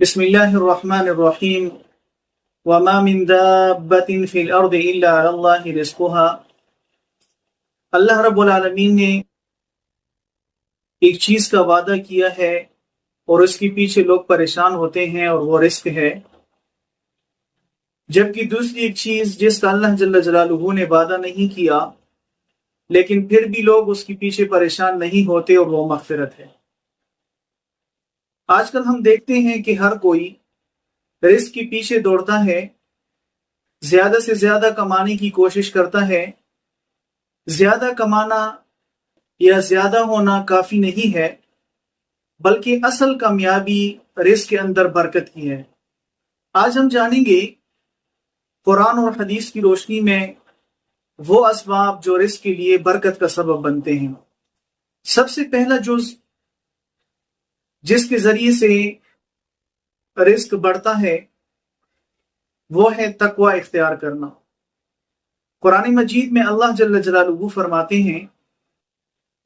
بسم اللہ الرحمن الرحیم وما من دابۃ فی الارض الا علی اللہ رزقها۔ اللہ رب العالمین نے ایک چیز کا وعدہ کیا ہے اور اس کے پیچھے لوگ پریشان ہوتے ہیں اور وہ رزق ہے، جبکہ دوسری ایک چیز جس کا اللہ جل جلالہ نے وعدہ نہیں کیا لیکن پھر بھی لوگ اس کے پیچھے پریشان نہیں ہوتے اور وہ مغفرت ہے۔ آج کل ہم دیکھتے ہیں کہ ہر کوئی رزق کے پیچھے دوڑتا ہے، زیادہ سے زیادہ کمانے کی کوشش کرتا ہے۔ زیادہ کمانا یا زیادہ ہونا کافی نہیں ہے، بلکہ اصل کامیابی رزق کے اندر برکت کی ہے۔ آج ہم جانیں گے قرآن اور حدیث کی روشنی میں وہ اسباب جو رزق کے لیے برکت کا سبب بنتے ہیں۔ سب سے پہلا جز جس کے ذریعے سے رزق بڑھتا ہے وہ ہے تقوی اختیار کرنا۔ قرآن مجید میں اللہ جل جلالہ فرماتے ہیں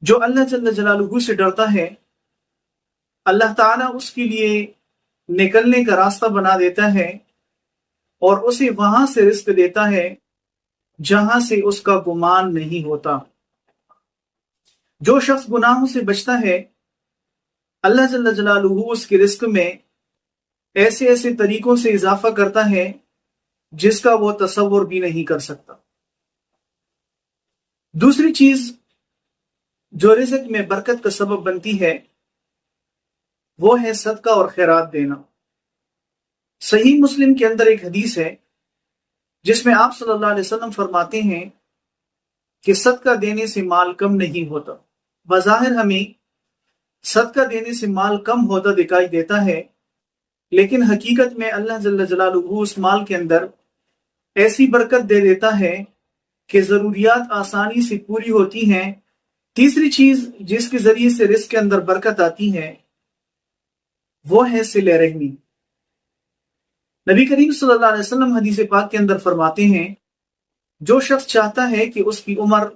جو اللہ جل جلالہ سے ڈرتا ہے اللہ تعالیٰ اس کے لیے نکلنے کا راستہ بنا دیتا ہے اور اسے وہاں سے رزق دیتا ہے جہاں سے اس کا گمان نہیں ہوتا۔ جو شخص گناہوں سے بچتا ہے اللہ جل جلالہ اس کے رزق میں ایسے ایسے طریقوں سے اضافہ کرتا ہے جس کا وہ تصور بھی نہیں کر سکتا۔ دوسری چیز جو رزق میں برکت کا سبب بنتی ہے وہ ہے صدقہ اور خیرات دینا۔ صحیح مسلم کے اندر ایک حدیث ہے جس میں آپ صلی اللہ علیہ وسلم فرماتے ہیں کہ صدقہ دینے سے مال کم نہیں ہوتا۔ بظاہر ہمیں صدقہ دینے سے مال کم ہوتا دکھائی دیتا ہے، لیکن حقیقت میں اللہ جل جلالہ اس مال کے اندر ایسی برکت دے دیتا ہے کہ ضروریات آسانی سے پوری ہوتی ہیں۔ تیسری چیز جس کے ذریعے سے رزق کے اندر برکت آتی ہے وہ ہے صلہ رحمی۔ نبی کریم صلی اللہ علیہ وسلم حدیث پاک کے اندر فرماتے ہیں جو شخص چاہتا ہے کہ اس کی عمر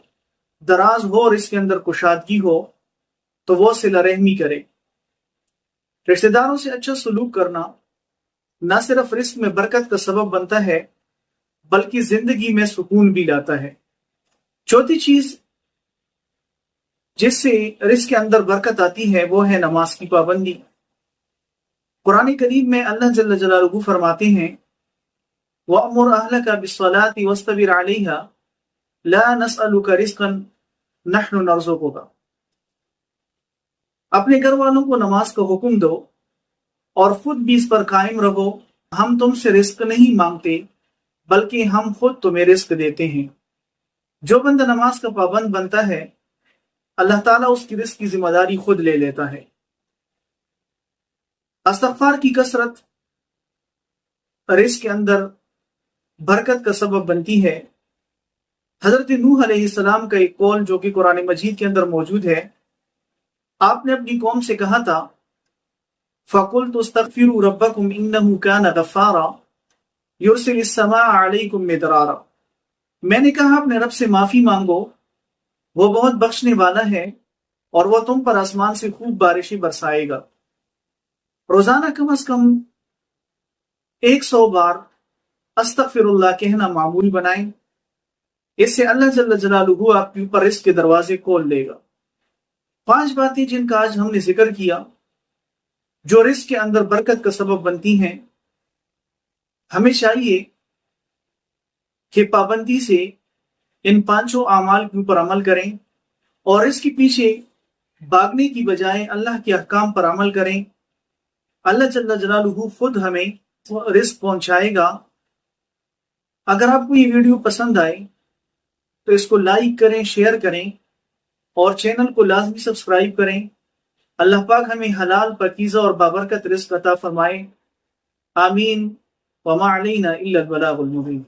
دراز ہو اور اس کے اندر کشادگی ہو تو وہ صلہ رحمی کرے۔ رشتہ داروں سے اچھا سلوک کرنا نہ صرف رزق میں برکت کا سبب بنتا ہے بلکہ زندگی میں سکون بھی لاتا ہے۔ چوتھی چیز جس سے رزق کے اندر برکت آتی ہے وہ ہے نماز کی پابندی۔ قرآن کریم میں اللہ جل جلالہ فرماتے ہیں وَأْمُرْ أَهْلَكَ بِالصَّلَاةِ وَاسْتَبِرْ عَلَيْهَا لَا نَسْأَلُكَ رِزْقًا نَحْنُ نَرْزُقُكَ۔ اپنے گھر والوں کو نماز کا حکم دو اور خود بھی اس پر قائم رہو، ہم تم سے رزق نہیں مانگتے بلکہ ہم خود تمہیں رزق دیتے ہیں۔ جو بندہ نماز کا پابند بنتا ہے اللہ تعالیٰ اس کی رزق کی ذمہ داری خود لے لیتا ہے۔ استغفار کی کثرت رزق کے اندر برکت کا سبب بنتی ہے۔ حضرت نوح علیہ السلام کا ایک قول جو کہ قرآن مجید کے اندر موجود ہے، آپ نے اپنی قوم سے کہا تھا فَقُلْتُ اسْتَغْفِرُوا رَبَّكُمْ إِنَّهُ كَانَ غَفَّارًا يُرْسِلِ السَّمَاءَ عَلَيْكُمْ مِدْرَارًا۔ میں نے کہا اپنے رب سے معافی مانگو، وہ بہت بخشنے والا ہے اور وہ تم پر آسمان سے خوب بارشیں برسائے گا۔ روزانہ کم از کم 100 بار استغفر اللہ کہنا معمول بنائیں، اس سے اللہ جل جلالہ آپ کے اوپر رزق کے دروازے کھول دے گا۔ 5 باتیں جن کا آج ہم نے ذکر کیا جو رزق کے اندر برکت کا سبب بنتی ہیں، ہمیں چاہیے کہ پابندی سے ان 5 اعمال کے اوپر عمل کریں اور اس کے پیچھے بھاگنے کی بجائے اللہ کے احکام پر عمل کریں۔ اللہ جل جلالہ خود ہمیں رزق پہنچائے گا۔ اگر آپ کو یہ ویڈیو پسند آئے تو اس کو لائک کریں، شیئر کریں اور چینل کو لازمی سبسکرائب کریں۔ اللہ پاک ہمیں حلال، پاکیزہ اور بابرکت رزق عطا فرمائے۔ آمین۔ وما علینا الا البلاغ المبین۔